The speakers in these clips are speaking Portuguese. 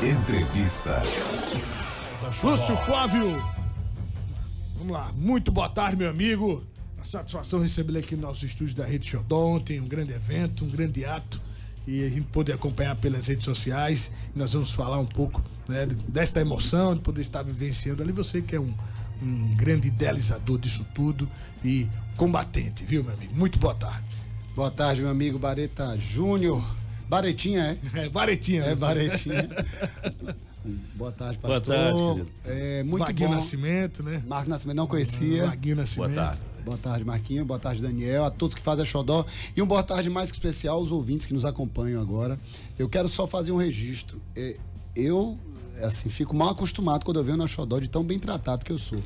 Entrevista. Lúcio Flávio, vamos lá, muito boa tarde, meu amigo. A satisfação recebê-lo aqui no nosso estúdio da Rede Xodó. Ontem um grande evento, um grande ato, e a gente pôde acompanhar pelas redes sociais. E nós vamos falar um pouco, né, desta emoção de poder estar vivenciando ali. Você que é um grande idealizador disso tudo e combatente, viu, meu amigo? Muito boa tarde. Boa tarde, meu amigo Bareta Júnior. Baretinha, é? É, Baretinha. É, Baretinha. Boa tarde, pastor. Boa tarde, querido. Muito Vaguinho bom. Nascimento, né? Marco Nascimento, não conhecia. Vaguinho Nascimento. Boa tarde. Boa tarde, Marquinho. Boa tarde, Daniel. A todos que fazem a Xodó. E um boa tarde mais que especial aos ouvintes que nos acompanham agora. Eu quero só fazer um registro. Eu, assim, fico mal acostumado quando eu venho na Xodó de tão bem tratado que eu sou.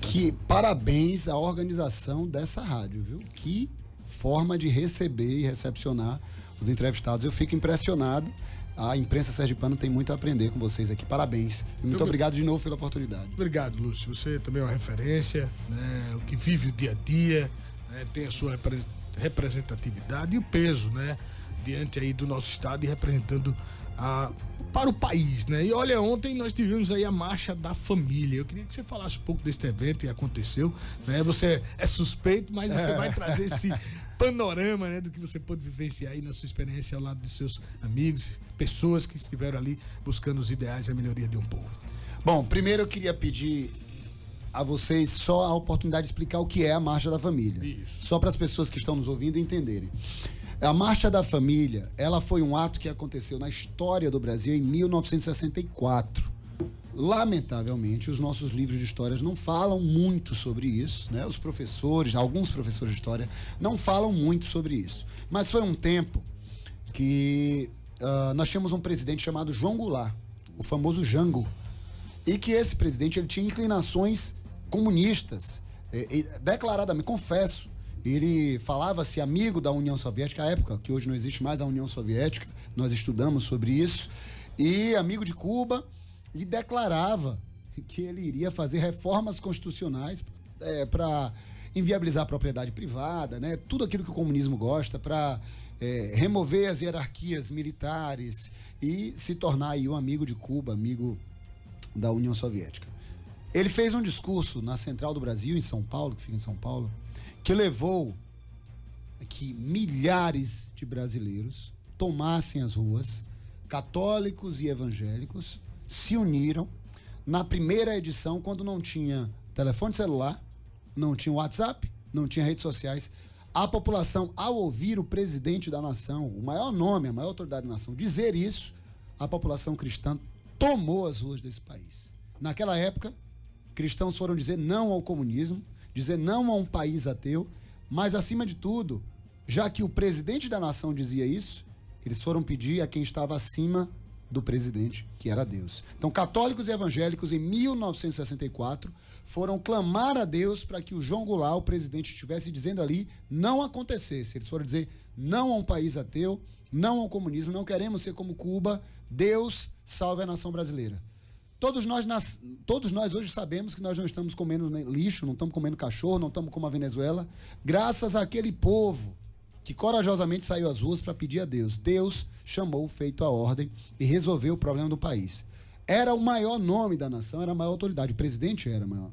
Que parabéns à organização dessa rádio, viu? Que forma de receber e recepcionar os entrevistados. Eu fico impressionado. A imprensa sergipana tem muito a aprender com vocês aqui. Parabéns. E muito obrigado de novo pela oportunidade. Obrigado, Lúcio. Você também é uma referência, né? O que vive o dia a dia, né? Tem a sua representatividade e o peso, né? Diante aí do nosso estado e representando para o país, né? E olha, ontem nós tivemos aí a Marcha da Família. Eu queria que você falasse um pouco desse evento que aconteceu, né? Você é suspeito, mas você vai trazer esse panorama, né, do que você pôde vivenciar aí na sua experiência ao lado de seus amigos, pessoas que estiveram ali buscando os ideais e a melhoria de um povo. Bom, primeiro eu queria pedir a vocês só a oportunidade de explicar o que é a Marcha da Família. Isso. Só para as pessoas que estão nos ouvindo entenderem. A Marcha da Família, ela foi um ato que aconteceu na história do Brasil em 1964. Lamentavelmente, os nossos livros de histórias não falam muito sobre isso, né? Os professores, alguns professores de história, não falam muito sobre isso. Mas foi um tempo que nós tínhamos um presidente chamado João Goulart, o famoso Jango, e que esse presidente ele tinha inclinações comunistas, declaradamente, confesso. Ele falava-se amigo da União Soviética, à época, que hoje não existe mais a União Soviética, nós estudamos sobre isso, e amigo de Cuba, e declarava que ele iria fazer reformas constitucionais para inviabilizar a propriedade privada, né? Tudo aquilo que o comunismo gosta, para remover as hierarquias militares e se tornar aí um amigo de Cuba, amigo da União Soviética. Ele fez um discurso na Central do Brasil, em São Paulo, que fica em São Paulo, que levou que milhares de brasileiros tomassem as ruas, católicos e evangélicos, se uniram na primeira edição, quando não tinha telefone celular, não tinha WhatsApp, não tinha redes sociais. A população, ao ouvir o presidente da nação, o maior nome, a maior autoridade da nação, dizer isso, a população cristã tomou as ruas desse país. Naquela época, cristãos foram dizer não ao comunismo, dizer não a um país ateu, mas acima de tudo, já que o presidente da nação dizia isso, eles foram pedir a quem estava acima do presidente, que era Deus. Então, católicos e evangélicos, em 1964, foram clamar a Deus para que o João Goulart, o presidente, estivesse dizendo ali, não acontecesse. Eles foram dizer não a um país ateu, não ao comunismo, não queremos ser como Cuba, Deus salve a nação brasileira. Todos nós hoje sabemos que nós não estamos comendo lixo, não estamos comendo cachorro, não estamos como a Venezuela, graças àquele povo que corajosamente saiu às ruas para pedir a Deus. Deus chamou o feito à ordem e resolveu o problema do país. Era o maior nome da nação, era a maior autoridade, o presidente era maior.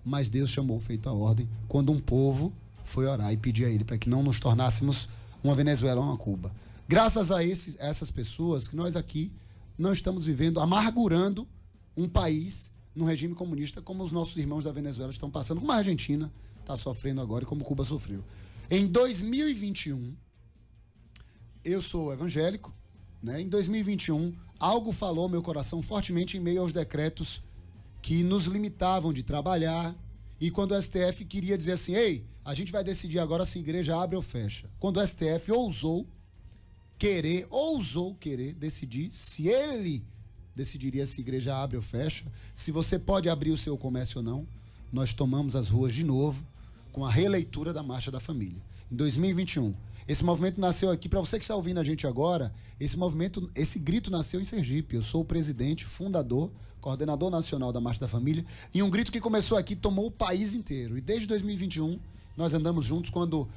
Mas Deus chamou o feito à ordem quando um povo foi orar e pedir a ele para que não nos tornássemos uma Venezuela ou uma Cuba. Graças a essas pessoas que nós aqui não estamos vivendo, amargurando um país num regime comunista como os nossos irmãos da Venezuela estão passando, como a Argentina está sofrendo agora e como Cuba sofreu. Em 2021, eu sou evangélico, né? Em 2021, algo falou meu coração fortemente em meio aos decretos que nos limitavam de trabalhar, e quando o STF queria dizer assim, ei, a gente vai decidir agora se a igreja abre ou fecha. Quando o STF ousou querer decidir se ele decidiria se a igreja abre ou fecha, se você pode abrir o seu comércio ou não, nós tomamos as ruas de novo com a releitura da Marcha da Família. Em 2021, esse movimento nasceu aqui, para você que está ouvindo a gente agora, esse grito nasceu em Sergipe. Eu sou o presidente, fundador, coordenador nacional da Marcha da Família, e um grito que começou aqui tomou o país inteiro. E desde 2021, nós andamos juntos quando,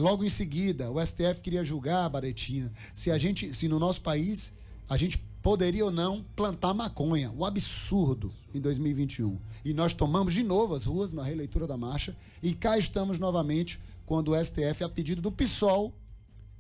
logo em seguida, o STF queria julgar, Baretinha, se no nosso país a gente poderia ou não plantar maconha. Um absurdo em 2021. E nós tomamos de novo as ruas na releitura da marcha e cá estamos novamente quando o STF, a pedido do PSOL,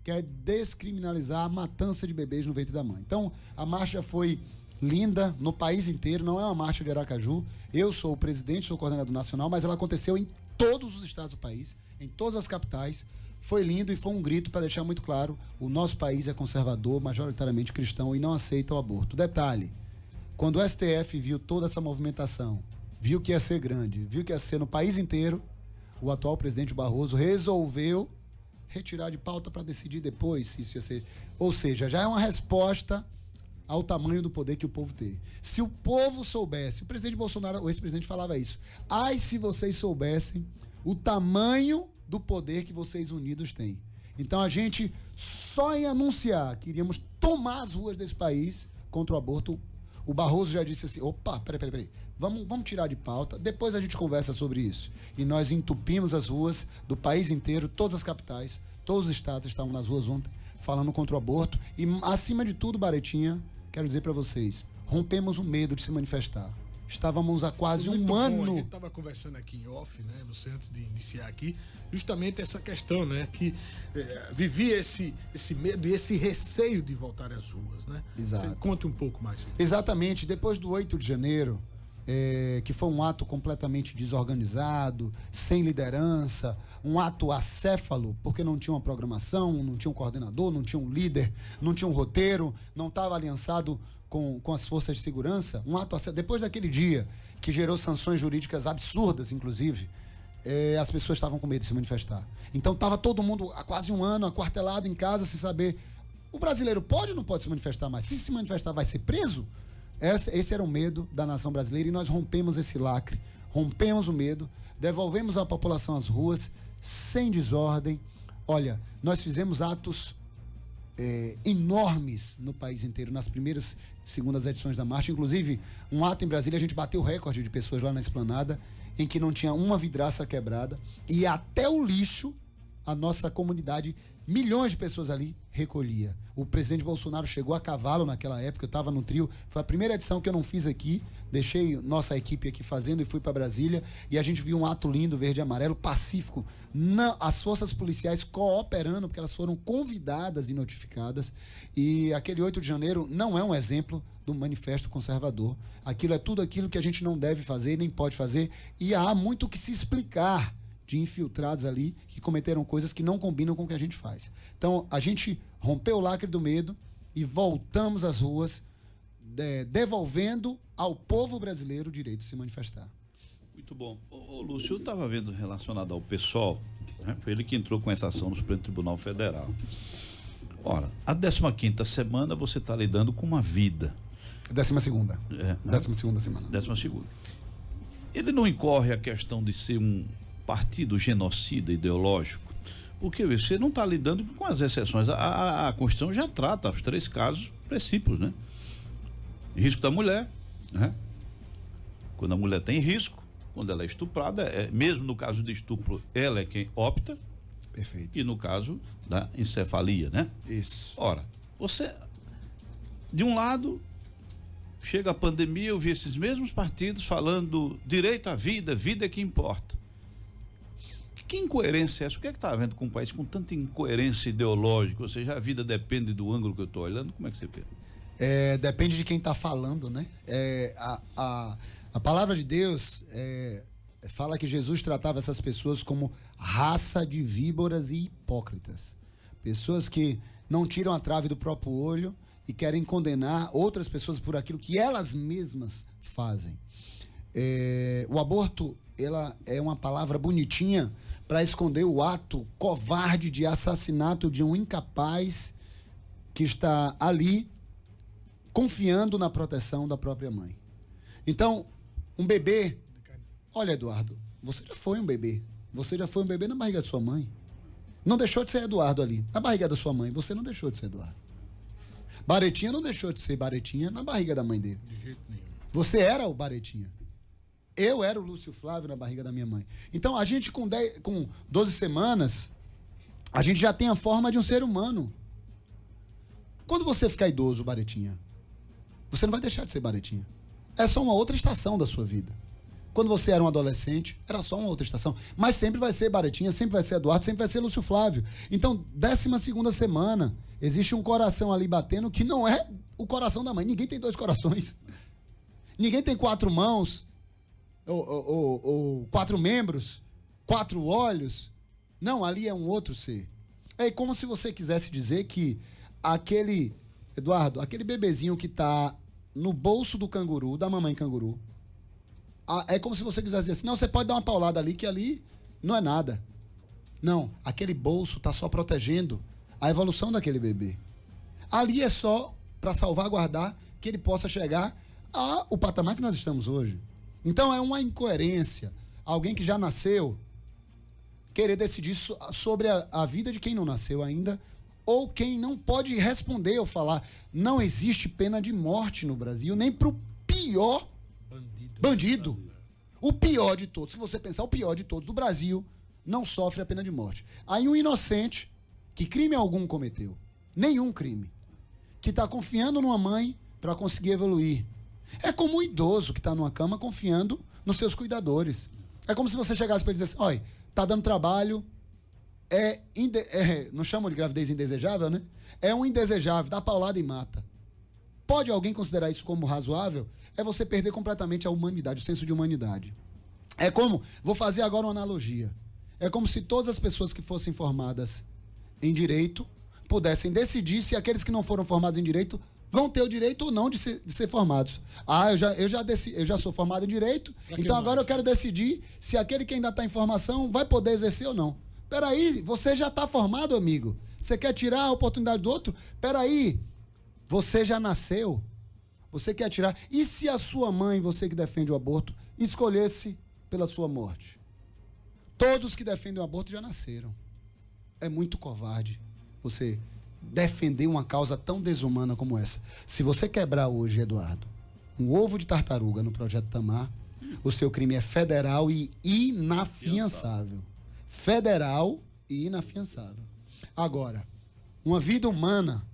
quer descriminalizar a matança de bebês no ventre da mãe. Então, a marcha foi linda no país inteiro, não é uma marcha de Aracaju. Eu sou o presidente, sou o coordenador nacional, mas ela aconteceu em todos os estados do país, em todas as capitais. Foi lindo e foi um grito para deixar muito claro: o nosso país é conservador, majoritariamente cristão e não aceita o aborto. Detalhe, quando o STF viu toda essa movimentação, viu que ia ser grande, viu que ia ser no país inteiro, o atual presidente Barroso resolveu retirar de pauta para decidir depois se isso ia ser. Ou seja, já é uma resposta ao tamanho do poder que o povo tem. Se o povo soubesse, o presidente Bolsonaro, o ex-presidente falava isso, ai se vocês soubessem o tamanho do poder que vocês unidos têm. Então a gente, só em anunciar que iríamos tomar as ruas desse país contra o aborto, o Barroso já disse assim: opa, peraí, vamos tirar de pauta, depois a gente conversa sobre isso. E nós entupimos as ruas do país inteiro, todas as capitais, todos os estados estavam nas ruas ontem falando contra o aborto. E acima de tudo, Baretinha, quero dizer para vocês, rompemos o medo de se manifestar. Estávamos há quase um ano. A gente estava conversando aqui em off, né? Você antes de iniciar aqui, justamente essa questão, né? Que vivia esse medo e esse receio de voltar às ruas, né? Exato. Você conte um pouco mais sobre isso. Exatamente. Depois do 8 de janeiro, que foi um ato completamente desorganizado, sem liderança, um ato acéfalo, porque não tinha uma programação, não tinha um coordenador, não tinha um líder, não tinha um roteiro, não estava aliançado com as forças de segurança. Um ato acéfalo. Depois daquele dia, que gerou sanções jurídicas absurdas, inclusive, as pessoas estavam com medo de se manifestar. Então estava todo mundo há quase um ano aquartelado em casa, sem saber: o brasileiro pode ou não pode se manifestar mais? Se manifestar, vai ser preso? Esse era o medo da nação brasileira e nós rompemos esse lacre, rompemos o medo, devolvemos a população às ruas, sem desordem. Olha, nós fizemos atos enormes no país inteiro, nas primeiras e segundas edições da marcha. Inclusive, um ato em Brasília, a gente bateu o recorde de pessoas lá na esplanada, em que não tinha uma vidraça quebrada, e até o lixo, a nossa comunidade, milhões de pessoas ali, recolhia. O presidente Bolsonaro chegou a cavalo naquela época, eu estava no trio, foi a primeira edição que eu não fiz aqui, deixei nossa equipe aqui fazendo e fui para Brasília, e a gente viu um ato lindo, verde e amarelo, pacífico, as forças policiais cooperando, porque elas foram convidadas e notificadas, e aquele 8 de janeiro não é um exemplo do manifesto conservador. Aquilo é tudo aquilo que a gente não deve fazer, nem pode fazer, e há muito que se explicar de infiltrados ali que cometeram coisas que não combinam com o que a gente faz. Então, a gente rompeu o lacre do medo e voltamos às ruas, devolvendo ao povo brasileiro o direito de se manifestar. Muito bom. Ô, Lúcio, eu estava vendo relacionado ao PSOL, né? Foi ele que entrou com essa ação no Supremo Tribunal Federal. Ora, a 15ª semana você está lidando com uma vida. 12ª. Né? 12ª semana. 12ª. Ele não incorre a questão de ser um partido genocida ideológico, porque você não está lidando com as exceções. A Constituição já trata os 3 casos princípios, né? Risco da mulher, né? Quando a mulher tem risco, quando ela é estuprada, mesmo no caso de estupro, ela é quem opta. Perfeito. E no caso da encefalia, né? Isso. Ora, você, de um lado, chega a pandemia, eu vi esses mesmos partidos falando direito à vida, vida é que importa. Que incoerência é essa? O que é que está havendo com um país com tanta incoerência ideológica? Ou seja, a vida depende do ângulo que eu estou olhando? Como é que você vê? Depende de quem está falando, né? A palavra de Deus fala que Jesus tratava essas pessoas como raça de víboras e hipócritas. Pessoas que não tiram a trave do próprio olho e querem condenar outras pessoas por aquilo que elas mesmas fazem. O aborto, ela é uma palavra bonitinha para esconder o ato covarde de assassinato de um incapaz que está ali confiando na proteção da própria mãe. Então, um bebê... Olha, Eduardo, você já foi um bebê. Você já foi um bebê na barriga de sua mãe. Não deixou de ser Eduardo ali. Na barriga da sua mãe, você não deixou de ser Eduardo. Baretinha não deixou de ser Baretinha na barriga da mãe dele. De jeito nenhum. Você era o Baretinha. Eu era o Lúcio Flávio na barriga da minha mãe. Então, a gente com 12 semanas, a gente já tem a forma de um ser humano. Quando você ficar idoso, Baretinha, você não vai deixar de ser Baretinha. É só uma outra estação da sua vida. Quando você era um adolescente, era só uma outra estação. Mas sempre vai ser Baretinha, sempre vai ser Eduardo, sempre vai ser Lúcio Flávio. Então, 12ª semana, existe um coração ali batendo que não é o coração da mãe. Ninguém tem 2 corações. Ninguém tem 4 mãos, ou 4 membros, 4 olhos. Não, ali é um outro ser. É como se você quisesse dizer que aquele, Eduardo, aquele bebezinho que está no bolso do canguru, da mamãe canguru, é como se você quisesse dizer assim, não, você pode dar uma paulada ali, que ali não é nada. Não, aquele bolso está só protegendo a evolução daquele bebê. Ali é só para salvaguardar que ele possa chegar ao patamar que nós estamos hoje. Então é uma incoerência. Alguém que já nasceu querer decidir sobre a vida de quem não nasceu ainda, ou quem não pode responder ou falar. Não existe pena de morte no Brasil, nem pro pior bandido. O pior de todos, se você pensar, o pior de todos do Brasil não sofre a pena de morte. Aí um inocente, que crime algum cometeu, nenhum crime, que está confiando numa mãe para conseguir evoluir. É como um idoso que está numa cama confiando nos seus cuidadores. É como se você chegasse para ele dizer assim, olha, tá dando trabalho, não chamam de gravidez indesejável, né? É um indesejável, dá paulada e mata. Pode alguém considerar isso como razoável? É você perder completamente a humanidade, o senso de humanidade. É como, vou fazer agora uma analogia. É como se todas as pessoas que fossem formadas em direito pudessem decidir se aqueles que não foram formados em direito vão ter o direito ou não de ser formados. Eu já sou formado em direito, então agora eu quero decidir se aquele que ainda está em formação vai poder exercer ou não. Peraí, você já está formado, amigo. Você quer tirar a oportunidade do outro? Peraí, você já nasceu. Você quer tirar. E se a sua mãe, você que defende o aborto, escolhesse pela sua morte? Todos que defendem o aborto já nasceram. É muito covarde você defender uma causa tão desumana como essa. Se você quebrar hoje, Eduardo, um ovo de tartaruga no Projeto Tamar, o seu crime é federal e inafiançável. Federal e inafiançável. Agora, uma vida humana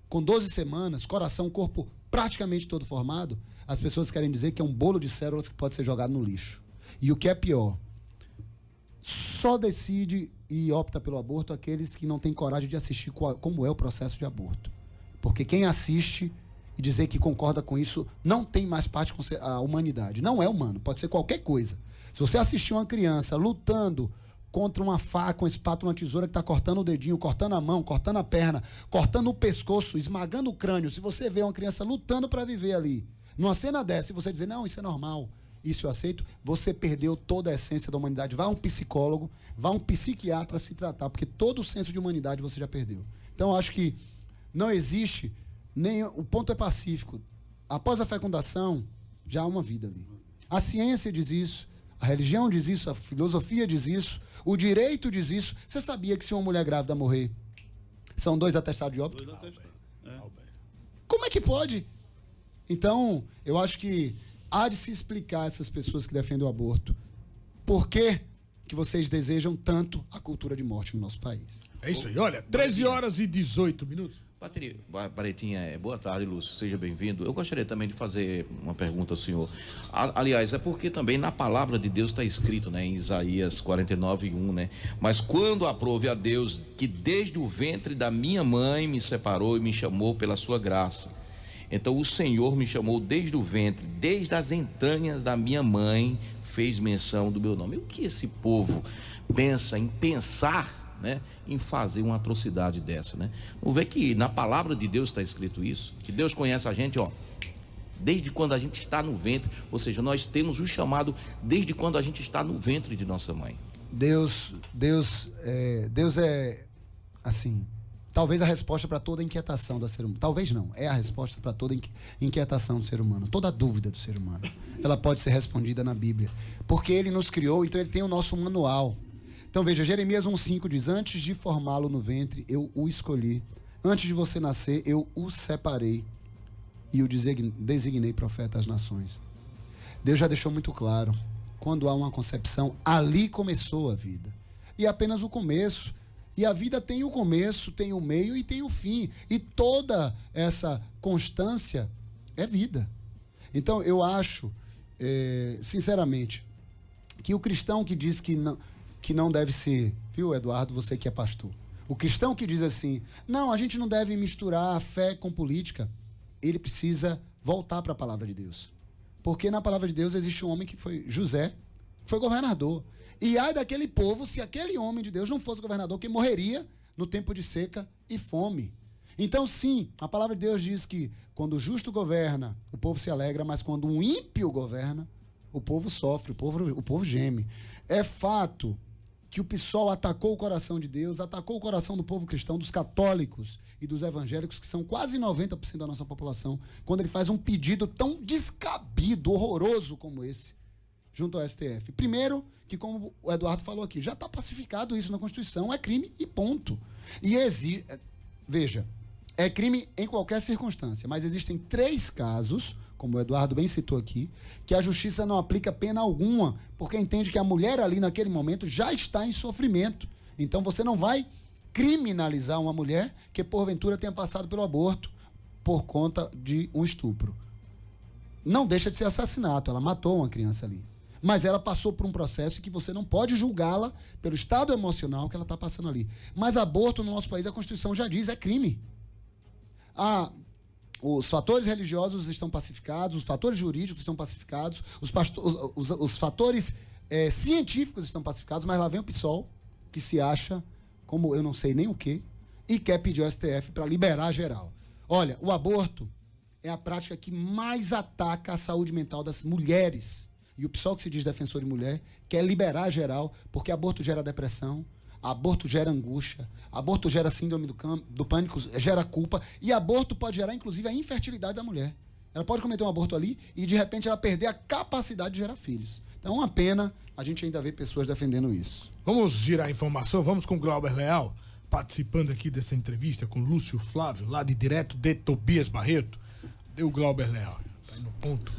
com 12 semanas, coração, corpo praticamente todo formado, as pessoas querem dizer que é um bolo de células que pode ser jogado no lixo. E o que é pior, só decide e opta pelo aborto aqueles que não têm coragem de assistir como é o processo de aborto. Porque quem assiste e dizer que concorda com isso não tem mais parte com a humanidade. Não é humano, pode ser qualquer coisa. Se você assistir uma criança lutando contra uma faca, uma espátula, uma tesoura que está cortando o dedinho, cortando a mão, cortando a perna, cortando o pescoço, esmagando o crânio, se você vê uma criança lutando para viver ali, numa cena dessa, e você dizer, não, isso é normal, isso eu aceito, você perdeu toda a essência da humanidade. Vá a um psicólogo, vá a um psiquiatra se tratar, porque todo o senso de humanidade você já perdeu. Então, eu acho que não existe, o ponto é pacífico. Após a fecundação, já há uma vida ali. A ciência diz isso, a religião diz isso, a filosofia diz isso, o direito diz isso. Você sabia que se uma mulher grávida morrer, são 2 atestados de óbito? 2 atestados. Como é que pode? Então, eu acho que há de se explicar a essas pessoas que defendem o aborto por que vocês desejam tanto a cultura de morte no nosso país. É isso aí, olha, 13h18. Baretinha, boa tarde, Lúcio, seja bem-vindo. Eu gostaria também de fazer uma pergunta ao senhor. Aliás, é porque também na palavra de Deus está escrito, né, em Isaías 49:1, né? Mas quando aprove a Deus que desde o ventre da minha mãe me separou e me chamou pela sua graça. Então o Senhor me chamou desde o ventre, desde as entranhas da minha mãe, fez menção do meu nome. E o que esse povo pensa em pensar, né, em fazer uma atrocidade dessa, né? Não vê que na palavra de Deus está escrito isso, que Deus conhece a gente, ó, desde quando a gente está no ventre, ou seja, nós temos o chamado desde quando a gente está no ventre de nossa mãe. Deus é assim, talvez a resposta para toda inquietação do ser humano. Talvez não, é a resposta para toda inquietação do ser humano, toda dúvida do ser humano. Ela pode ser respondida na Bíblia, porque Ele nos criou, então Ele tem o nosso manual. Então veja, Jeremias 1,5 diz, antes de formá-lo no ventre, eu o escolhi. Antes de você nascer, eu o separei e o designei profeta às nações. Deus já deixou muito claro, quando há uma concepção, ali começou a vida. E é apenas o começo. E a vida tem o começo, tem o meio e tem o fim. E toda essa constância É vida. Então, eu acho, sinceramente, que o cristão que diz que não deve ser, viu, Eduardo, você que é pastor, o cristão que diz assim, não, a gente não deve misturar a fé com política, ele precisa voltar para a palavra de Deus. Porque na palavra de Deus existe um homem que foi José, que foi governador. E ai daquele povo, se aquele homem de Deus não fosse governador, que morreria no tempo de seca e fome. Então, sim, a palavra de Deus diz que quando o justo governa, o povo se alegra, mas quando um ímpio governa, o povo sofre, o povo geme. É fato que o PSOL atacou o coração de Deus, atacou o coração do povo cristão, dos católicos e dos evangélicos, que são quase 90% da nossa população, quando ele faz um pedido tão descabido, horroroso como esse, junto ao STF. Primeiro, que como o Eduardo falou aqui, já está pacificado isso na Constituição, é crime e ponto. E veja, é crime em qualquer circunstância, mas existem 3 casos, como o Eduardo bem citou aqui, que a justiça não aplica pena alguma, porque entende que a mulher ali naquele momento já está em sofrimento. Então você não vai criminalizar uma mulher que porventura tenha passado pelo aborto por conta de um estupro. Não deixa de ser assassinato, ela matou uma criança ali. Mas ela passou por um processo que você não pode julgá-la pelo estado emocional que ela está passando ali. Mas aborto no nosso país, a Constituição já diz, é crime. Os fatores religiosos estão pacificados, os fatores jurídicos estão pacificados, os fatores científicos estão pacificados, mas lá vem o PSOL, que se acha, como eu não sei nem o quê, e quer pedir ao STF para liberar geral. Olha, o aborto é a prática que mais ataca a saúde mental das mulheres. E o PSOL, que se diz defensor de mulher, quer liberar geral, porque aborto gera depressão, aborto gera angústia, aborto gera síndrome do pânico, gera culpa, e aborto pode gerar, inclusive, a infertilidade da mulher. Ela pode cometer um aborto ali e, de repente, ela perder a capacidade de gerar filhos. Então, é uma pena a gente ainda ver pessoas defendendo isso. Vamos girar a informação, vamos com o Glauber Leal, participando aqui dessa entrevista com Lúcio Flávio, lá direto de Tobias Barreto. Deu o Glauber Leal, tá aí no ponto.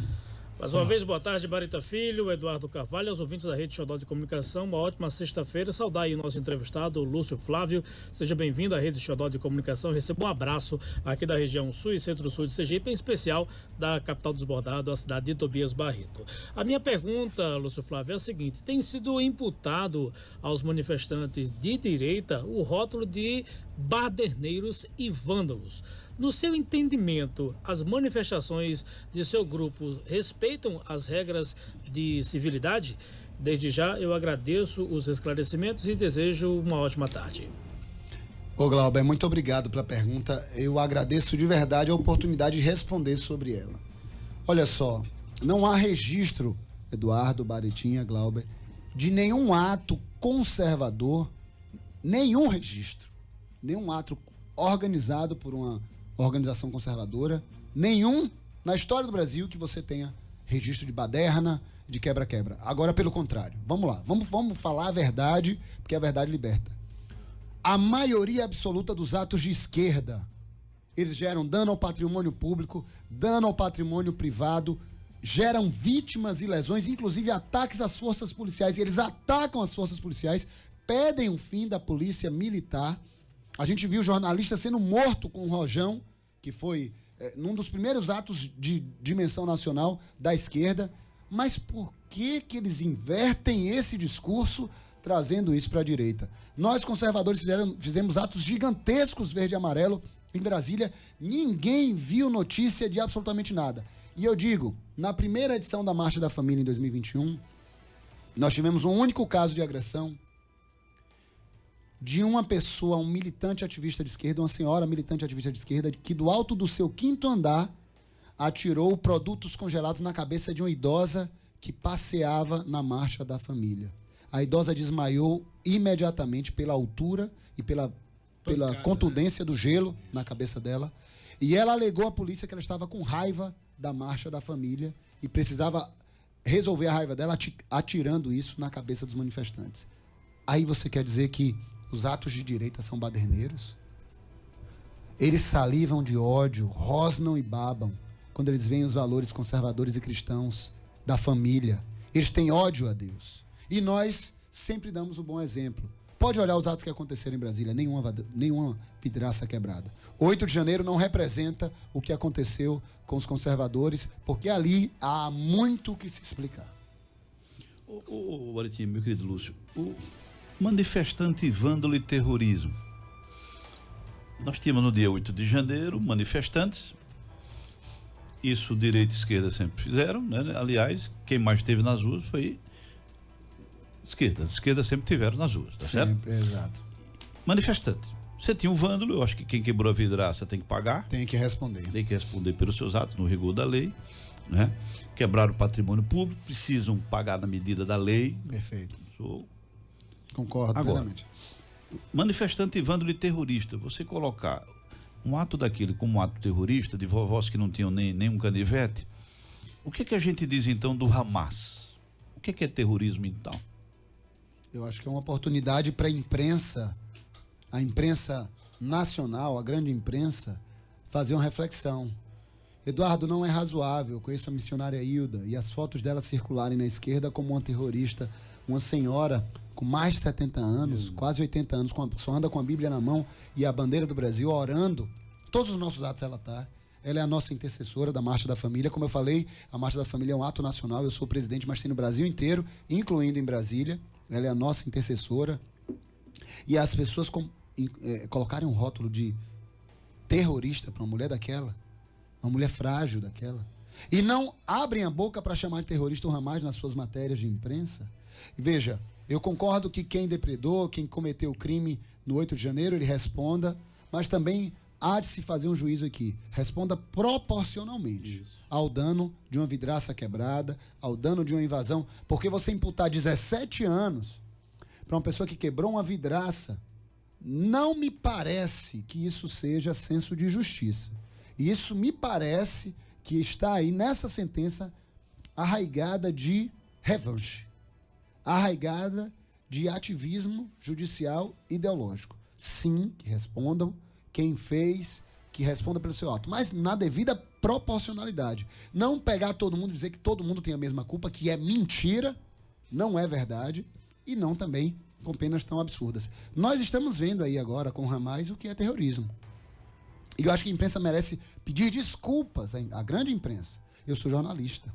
Mais uma vez, boa tarde, Barita Filho, Eduardo Carvalho, aos ouvintes da Rede Xodó de Comunicação, uma ótima sexta-feira. Saudar aí o nosso entrevistado, o Lúcio Flávio. Seja bem-vindo à Rede Xodó de Comunicação. Receba um abraço aqui da região sul e centro-sul de Sergipe, em especial da capital dos bordados, a cidade de Tobias Barreto. A minha pergunta, Lúcio Flávio, é a seguinte: tem sido imputado aos manifestantes de direita o rótulo de baderneiros e vândalos. No seu entendimento, as manifestações de seu grupo respeitam as regras de civilidade? Desde já, eu agradeço os esclarecimentos e desejo uma ótima tarde. Ô Glauber, muito obrigado pela pergunta. Eu agradeço de verdade a oportunidade de responder sobre ela. Olha só, não há registro, Eduardo, Baritinha, Glauber, de nenhum ato conservador, nenhum registro, nenhum ato organizado por uma organização conservadora, nenhum na história do Brasil que você tenha registro de baderna, de quebra-quebra. Agora, pelo contrário, vamos lá, vamos falar a verdade, porque a verdade liberta. A maioria absoluta dos atos de esquerda, eles geram dano ao patrimônio público, dano ao patrimônio privado, geram vítimas e lesões, inclusive ataques às forças policiais, e eles atacam as forças policiais, pedem o fim da polícia militar. A gente viu jornalista sendo morto com um rojão, que foi num dos primeiros atos de dimensão nacional da esquerda. Mas por que eles invertem esse discurso, trazendo isso para a direita? Nós, conservadores, fizemos atos gigantescos verde e amarelo em Brasília. Ninguém viu notícia de absolutamente nada. E eu digo, na primeira edição da Marcha da Família, em 2021, nós tivemos um único caso de agressão de uma pessoa, um militante ativista de esquerda, uma senhora militante ativista de esquerda, que do alto do seu 5º andar atirou produtos congelados na cabeça de uma idosa que passeava na Marcha da Família. A idosa desmaiou imediatamente pela altura e pela contundência do gelo na cabeça dela. E ela alegou à polícia que ela estava com raiva da Marcha da Família e precisava resolver a raiva dela atirando isso na cabeça dos manifestantes. Aí você quer dizer que os atos de direita são baderneiros? Eles salivam de ódio, rosnam e babam quando eles veem os valores conservadores e cristãos da família. Eles têm ódio a Deus. E nós sempre damos o bom exemplo. Pode olhar os atos que aconteceram em Brasília, nenhuma vidraça quebrada. 8 de janeiro não representa o que aconteceu com os conservadores, porque ali há muito o que se explicar. Ô, Baritinha, meu querido Lúcio, o manifestante vândalo e terrorismo. Nós tínhamos no dia 8 de janeiro manifestantes, isso direita e esquerda sempre fizeram, né? Aliás, quem mais esteve nas ruas foi esquerda. As esquerdas sempre tiveram nas ruas, tá certo? Sempre, exato. Manifestante. Você tinha um vândalo, eu acho que quem quebrou a vidraça tem que pagar. Tem que responder. Tem que responder pelos seus atos, no rigor da lei, né? Quebraram o patrimônio público, precisam pagar na medida da lei. Perfeito. Sou... Concordo Agora, plenamente. Manifestante vândalo e terrorista, você colocar um ato daquele como um ato terrorista, de vovós que não tinham nem um canivete, o que a gente diz então do Hamas? O que é terrorismo então? Eu acho que é uma oportunidade para a imprensa nacional, a grande imprensa, fazer uma reflexão. Eduardo, não é razoável, eu conheço a missionária Hilda e as fotos dela circularem na esquerda como uma terrorista, uma senhora com mais de 70 anos, quase 80 anos, só anda com a Bíblia na mão e a bandeira do Brasil, orando. Todos os nossos atos ela está. Ela é a nossa intercessora da Marcha da Família. Como eu falei, a Marcha da Família é um ato nacional. Eu sou presidente, mas tem no Brasil inteiro, incluindo em Brasília. Ela é a nossa intercessora. E as pessoas colocarem um rótulo de terrorista para uma mulher daquela, uma mulher frágil daquela, e não abrem a boca para chamar de terrorista o Hamas nas suas matérias de imprensa. E veja, eu concordo que quem depredou, quem cometeu o crime no 8 de janeiro, ele responda, mas também há de se fazer um juízo aqui. Responda proporcionalmente ao dano de uma vidraça quebrada, ao dano de uma invasão, porque você imputar 17 anos para uma pessoa que quebrou uma vidraça, não me parece que isso seja senso de justiça. E isso me parece que está aí nessa sentença arraigada de revanche, arraigada de ativismo judicial ideológico. Sim, que respondam quem fez, que responda pelo seu ato, mas na devida proporcionalidade. Não pegar todo mundo e dizer que todo mundo tem a mesma culpa, que é mentira, não é verdade, e não também com penas tão absurdas. Nós estamos vendo aí agora com o Hamas o que é terrorismo. E eu acho que a imprensa merece pedir desculpas, a grande imprensa. Eu sou jornalista.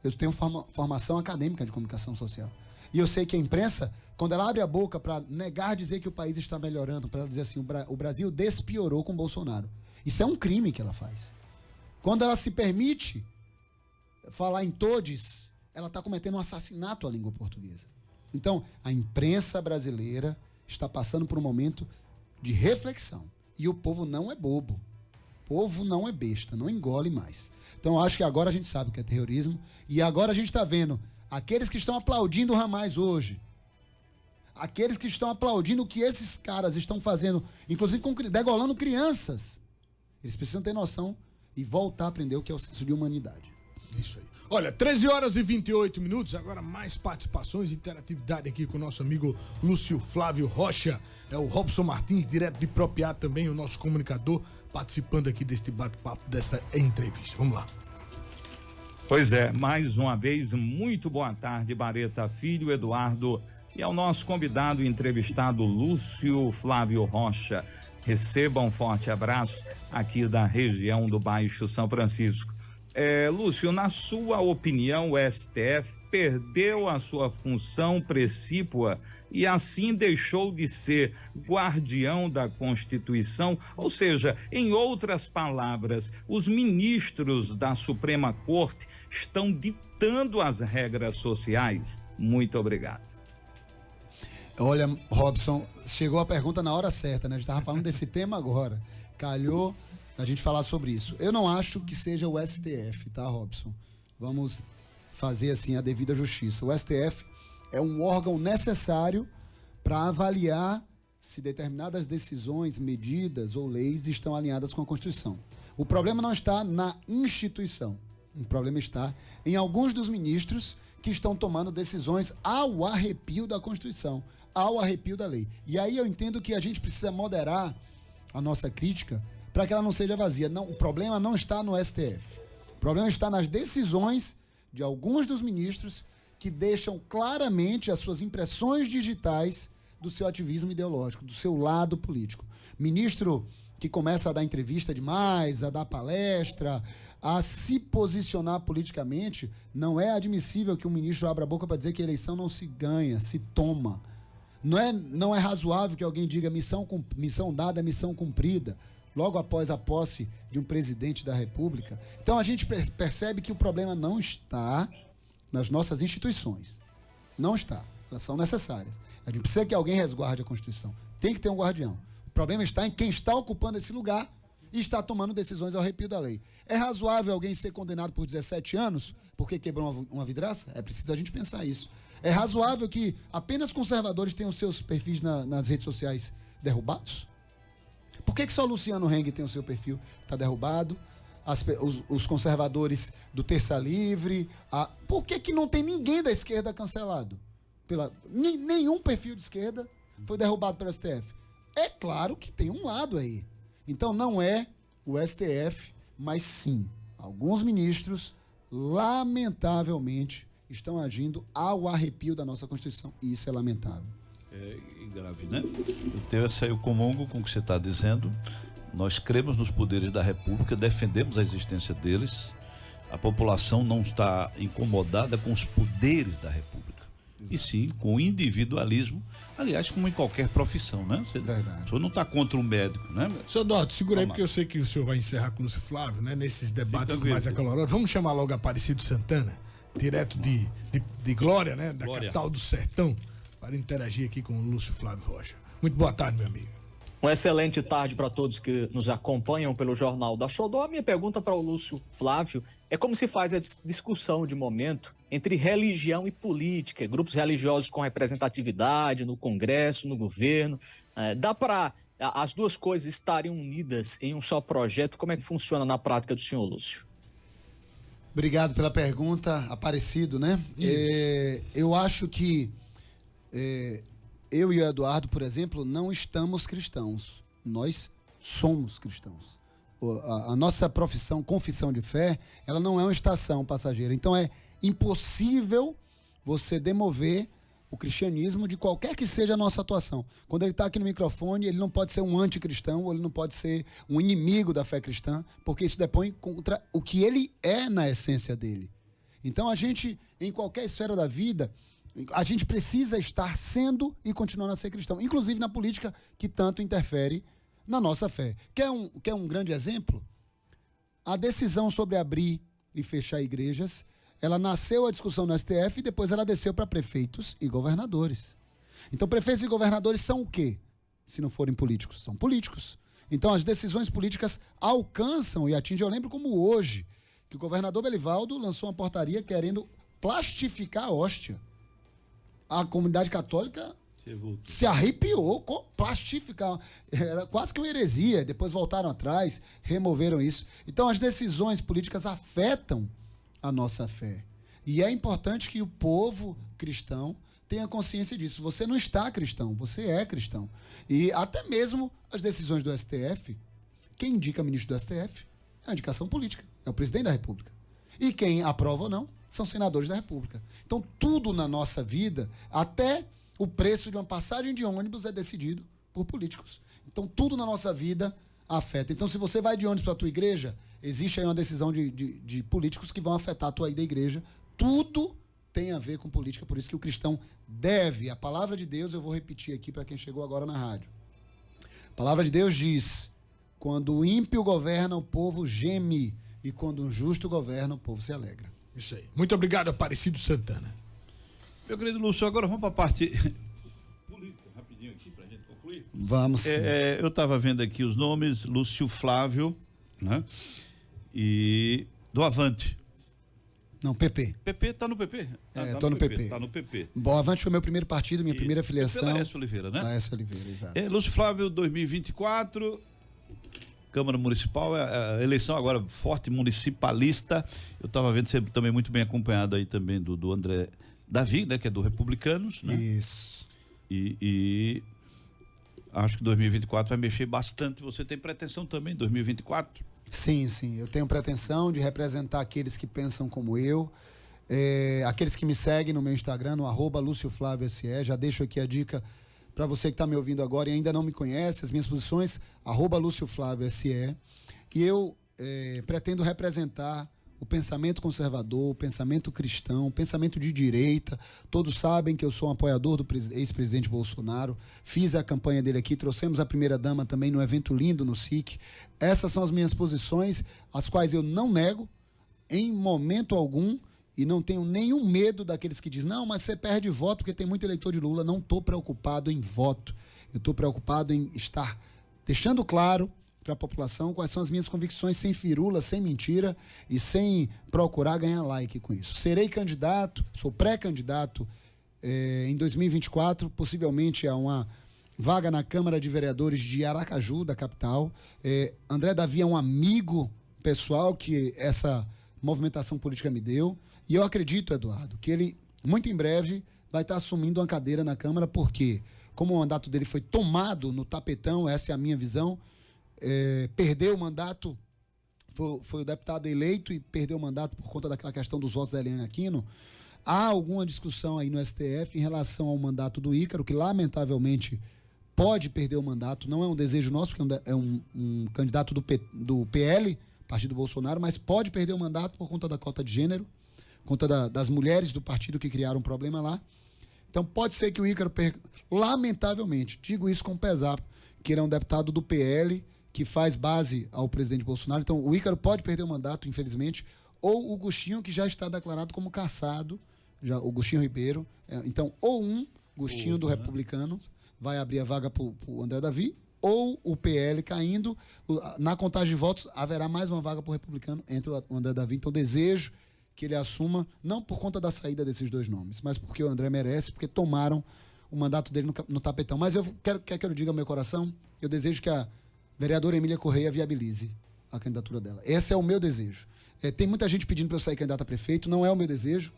Eu tenho formação acadêmica de comunicação social. E eu sei que a imprensa, quando ela abre a boca para negar dizer que o país está melhorando, para ela dizer assim, o Brasil despiorou com Bolsonaro. Isso é um crime que ela faz. Quando ela se permite falar em todes, ela está cometendo um assassinato à língua portuguesa. Então, a imprensa brasileira está passando por um momento de reflexão. E o povo não é bobo. O povo não é besta, não engole mais. Então, eu acho que agora a gente sabe o que é terrorismo. E agora a gente está vendo aqueles que estão aplaudindo o Hamas hoje, aqueles que estão aplaudindo o que esses caras estão fazendo, inclusive degolando crianças, eles precisam ter noção e voltar a aprender o que é o senso de humanidade. Isso aí. Olha, 13 horas e 28 minutos, agora mais participações e interatividade aqui com o nosso amigo Lúcio Flávio Rocha. É o Robson Martins, direto de Propriá também, o nosso comunicador, participando aqui deste bate-papo, desta entrevista. Vamos lá. Pois é, mais uma vez, muito boa tarde, Bareta Filho, Eduardo, e ao nosso convidado entrevistado, Lúcio Flávio Rocha. Receba um forte abraço aqui da região do Baixo São Francisco. Lúcio, na sua opinião, o STF perdeu a sua função precípua e assim deixou de ser guardião da Constituição? Ou seja, em outras palavras, os ministros da Suprema Corte estão ditando as regras sociais? Muito obrigado. Olha, Robson, chegou a pergunta na hora certa, né? A gente estava falando desse tema agora. Calhou a gente falar sobre isso. Eu não acho que seja o STF, tá, Robson? Vamos fazer assim a devida justiça. O STF é um órgão necessário para avaliar se determinadas decisões, medidas ou leis estão alinhadas com a Constituição. O problema não está na instituição. O problema está em alguns dos ministros que estão tomando decisões ao arrepio da Constituição, ao arrepio da lei. E aí eu entendo que a gente precisa moderar a nossa crítica para que ela não seja vazia. Não, o problema não está no STF. O problema está nas decisões de alguns dos ministros que deixam claramente as suas impressões digitais do seu ativismo ideológico, do seu lado político. Ministro que começa a dar entrevista demais, a dar palestra, a se posicionar politicamente, não é admissível que um ministro abra a boca para dizer que a eleição não se ganha, se toma. Não é razoável que alguém diga missão dada, missão cumprida, logo após a posse de um presidente da República. Então a gente percebe que o problema não está nas nossas instituições. Não está. Elas são necessárias. A gente precisa que alguém resguarde a Constituição. Tem que ter um guardião. O problema está em quem está ocupando esse lugar e está tomando decisões ao arrepio da lei. É razoável alguém ser condenado por 17 anos porque quebrou uma vidraça? É preciso a gente pensar isso. É razoável que apenas conservadores tenham seus perfis nas redes sociais derrubados? Por que só Luciano Heng tem o seu perfil? Está derrubado? Os conservadores do Terça Livre? Por que não tem ninguém da esquerda cancelado? Nenhum perfil de esquerda foi derrubado pelo STF. É claro que tem um lado aí. Então não é o STF, mas sim, alguns ministros, lamentavelmente, estão agindo ao arrepio da nossa Constituição. E isso é lamentável. É grave, né? Eu comungo com o que você está dizendo. Nós cremos nos poderes da República, defendemos a existência deles. A população não está incomodada com os poderes da República. Exato. E sim com o individualismo, aliás, como em qualquer profissão, né? O senhor não está contra um médico, né? Senhor Dotto, segura aí, porque eu sei que o senhor vai encerrar com o Lúcio Flávio, né? Nesses debates mais acalorados. Vamos chamar logo Aparecido Santana, direto de Glória, né? Da capital do sertão, para interagir aqui com o Lúcio Flávio Rocha. Muito boa tarde, meu amigo. Uma excelente tarde para todos que nos acompanham pelo Jornal da Xodó. A minha pergunta para o Lúcio Flávio é como se faz a discussão de momento entre religião e política, grupos religiosos com representatividade no Congresso, no governo. Dá para as duas coisas estarem unidas em um só projeto? Como é que funciona na prática do senhor Lúcio? Obrigado pela pergunta, Aparecido, né? Eu acho que eu e o Eduardo, por exemplo, não estamos cristãos. Nós somos cristãos. A nossa profissão, confissão de fé, ela não é uma estação passageira. Então é impossível você demover o cristianismo de qualquer que seja a nossa atuação. Quando ele está aqui no microfone, ele não pode ser um anticristão, ou ele não pode ser um inimigo da fé cristã, porque isso depõe contra o que ele é na essência dele. Então a gente, em qualquer esfera da vida, a gente precisa estar sendo e continuando a ser cristão, inclusive na política, que tanto interfere na nossa fé. Quer um grande exemplo? A decisão sobre abrir e fechar igrejas, ela nasceu a discussão no STF e depois ela desceu para prefeitos e governadores. Então, prefeitos e governadores são o quê? Se não forem políticos, são políticos. Então, as decisões políticas alcançam e atingem. Eu lembro como hoje, que o governador Belivaldo lançou uma portaria querendo plastificar a hóstia. A comunidade católica se arrepiou com plastificar. Era quase que uma heresia. Depois voltaram atrás, removeram isso. Então, as decisões políticas afetam a nossa fé. E é importante que o povo cristão tenha consciência disso. Você não está cristão, você é cristão. E até mesmo as decisões do STF, quem indica ministro do STF é a indicação política, é o presidente da República. E quem aprova ou não são senadores da República. Então, tudo na nossa vida, até o preço de uma passagem de ônibus é decidido por políticos. Então, tudo na nossa vida afeta. Então, se você vai de ônibus para a tua igreja, existe aí uma decisão de políticos que vão afetar a tua ida à igreja. Tudo tem a ver com política, por isso que o cristão deve. A palavra de Deus, eu vou repetir aqui para quem chegou agora na rádio. A palavra de Deus diz: quando o ímpio governa, o povo geme, e quando um justo governa, o povo se alegra. Isso aí. Muito obrigado, Aparecido Santana. Meu querido Lúcio, agora vamos para a parte política, rapidinho aqui, para a gente concluir. Vamos. Eu estava vendo aqui os nomes: Lúcio Flávio, né? E do Avante. Não, PP. PP está no PP? Tô no PP. Está no PP. Bom, Avante foi meu primeiro partido, minha primeira filiação. Laércio Oliveira, né? Laércio Oliveira, exato. Lúcio Flávio, 2024, Câmara Municipal, a eleição agora forte municipalista. Eu estava vendo você também muito bem acompanhado aí também do André Davi, né? Que é do Republicanos, né? Isso. E acho que 2024 vai mexer bastante. Você tem pretensão também, 2024? Sim, eu tenho pretensão de representar aqueles que pensam como eu, aqueles que me seguem no meu Instagram, no @LúcioFlávioSE. Já deixo aqui a dica para você que está me ouvindo agora e ainda não me conhece, as minhas posições, @LúcioFlávioSE, e eu pretendo representar o pensamento conservador, o pensamento cristão, o pensamento de direita. Todos sabem que eu sou um apoiador do ex-presidente Bolsonaro. Fiz a campanha dele aqui, trouxemos a primeira-dama também no evento lindo no SIC. Essas são as minhas posições, as quais eu não nego em momento algum e não tenho nenhum medo daqueles que dizem, não, mas você perde voto porque tem muito eleitor de Lula. Não estou preocupado em voto. Eu estou preocupado em estar deixando claro para a população quais são as minhas convicções, sem firula, sem mentira e sem procurar ganhar like com isso. Serei candidato, sou pré-candidato em 2024, possivelmente a uma vaga na Câmara de Vereadores de Aracaju, da capital. André Davi é um amigo pessoal que essa movimentação política me deu, e eu acredito, Eduardo, que ele muito em breve vai estar assumindo uma cadeira na Câmara, porque como o mandato dele foi tomado no tapetão, essa é a minha visão, perdeu o mandato, foi o deputado eleito e perdeu o mandato por conta daquela questão dos votos da Eliane Aquino. Há alguma discussão aí no STF em relação ao mandato do Ícaro, que lamentavelmente pode perder o mandato. Não é um desejo nosso, porque é um candidato do PL, Partido Bolsonaro, mas pode perder o mandato por conta da cota de gênero, conta das mulheres do partido que criaram um problema lá. Então pode ser que o Ícaro perca, lamentavelmente, digo isso com pesar, que ele é um deputado do PL, que faz base ao presidente Bolsonaro. Então o Ícaro pode perder o mandato, infelizmente, ou o Gustinho, que já está declarado como cassado, o Gustinho Ribeiro. Então, ou Gustinho do Republicano vai abrir a vaga para o André Davi, ou o PL caindo. Na contagem de votos, haverá mais uma vaga para o Republicano entre o André Davi. Então desejo que ele assuma, não por conta da saída desses dois nomes, mas porque o André merece, porque tomaram o mandato dele no tapetão. Mas eu quero que eu diga ao meu coração, eu desejo que a vereadora Emília Correia viabilize a candidatura dela. Esse é o meu desejo. Tem muita gente pedindo para eu sair candidata a prefeito, não é o meu desejo.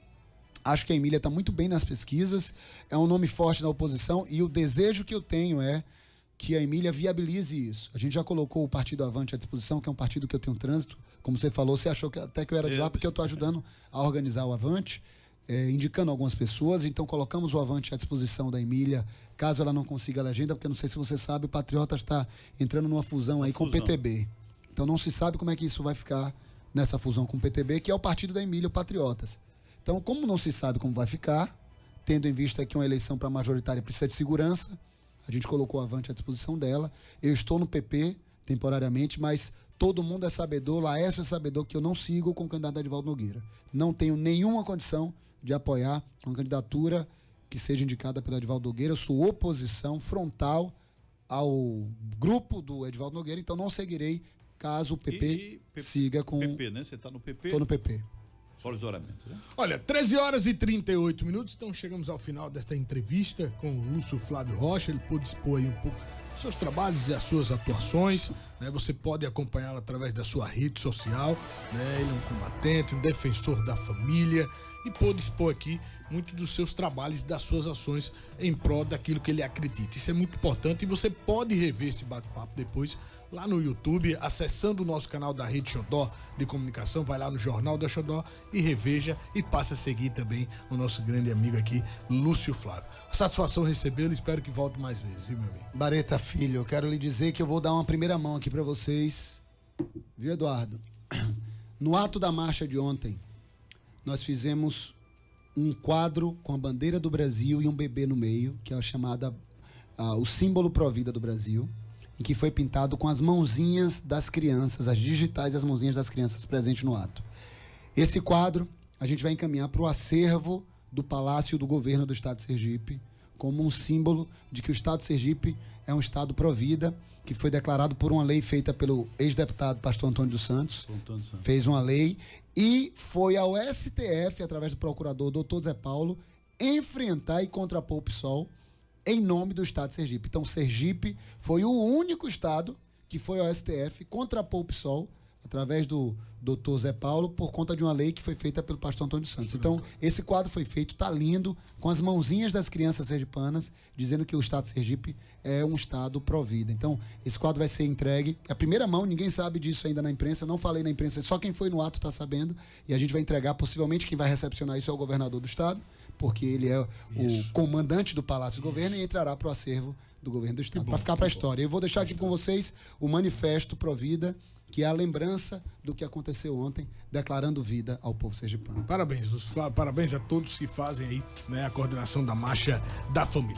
Acho que a Emília está muito bem nas pesquisas, é um nome forte na oposição, e o desejo que eu tenho é que a Emília viabilize isso. A gente já colocou o Partido Avante à disposição, que é um partido que eu tenho trânsito. Como você falou, você achou que até que eu era de lá, porque eu estou ajudando a organizar o Avante, indicando algumas pessoas. Então colocamos o Avante à disposição da Emília, caso ela não consiga a legenda, porque não sei se você sabe, o Patriotas está entrando numa fusão aí com o PTB. Então não se sabe como é que isso vai ficar nessa fusão com o PTB, que é o partido da Emília, o Patriotas. Então, como não se sabe como vai ficar, tendo em vista que uma eleição para majoritária precisa de segurança, a gente colocou o Avante à disposição dela. Eu estou no PP temporariamente, mas todo mundo é sabedor, Laércio é sabedor que eu não sigo com o candidato Edivaldo Nogueira. Não tenho nenhuma condição de apoiar uma candidatura que seja indicada pelo Edivaldo Nogueira. Eu sou oposição frontal ao grupo do Edivaldo Nogueira, então não seguirei caso o PP siga com... PP, né? Você está no PP? Estou no PP. Provisoriamente, né? Olha, 13h38, então chegamos ao final desta entrevista com o Lúcio Flávio Rocha. Ele pôde expor aí um pouco dos seus trabalhos e as suas atuações, né? Você pode acompanhá-lo através da sua rede social, né? Ele é um combatente, um defensor da família, e pôde expor aqui muito dos seus trabalhos e das suas ações em prol daquilo que ele acredita. Isso é muito importante, e você pode rever esse bate-papo depois lá no YouTube, acessando o nosso canal da Rede Xodó de Comunicação. Vai lá no Jornal da Xodó e reveja, e passe a seguir também o nosso grande amigo aqui, Lúcio Flávio. Satisfação recebê-lo, espero que volte mais vezes, viu, meu amigo? Bareta Filho, eu quero lhe dizer que eu vou dar uma primeira mão aqui para vocês, viu, Eduardo? No ato da marcha de ontem, nós fizemos um quadro com a bandeira do Brasil e um bebê no meio, que é a chamada o símbolo Provida do Brasil, em que foi pintado com as mãozinhas das crianças, as digitais das mãozinhas das crianças presentes no ato. Esse quadro a gente vai encaminhar para o acervo do Palácio do Governo do Estado de Sergipe, como um símbolo de que o Estado de Sergipe é um Estado provida, que foi declarado por uma lei feita pelo ex-deputado Pastor Antônio dos Santos. Fez uma lei e foi ao STF, através do procurador Dr. Zé Paulo, enfrentar e contrapor o PSOL em nome do Estado de Sergipe. Então, Sergipe foi o único estado que foi ao STF, contrapor o PSOL, através do Dr. Zé Paulo, por conta de uma lei que foi feita pelo pastor Antônio dos Santos. Então, esse quadro foi feito, tá lindo, com as mãozinhas das crianças sergipanas, dizendo que o Estado de Sergipe é um Estado pró-vida. Então, esse quadro vai ser entregue. É a primeira mão, ninguém sabe disso ainda na imprensa, não falei na imprensa, só quem foi no ato está sabendo, e a gente vai entregar, possivelmente quem vai recepcionar isso é o governador do Estado, porque ele é o comandante do Palácio do Governo e entrará para o acervo do governo do Estado, para ficar para a história. Eu vou deixar aqui com vocês o manifesto Provida, que é a lembrança do que aconteceu ontem, declarando vida ao povo sergipano. Parabéns, Lúcio Flávio, parabéns a todos que fazem aí, né, a coordenação da Marcha da Família.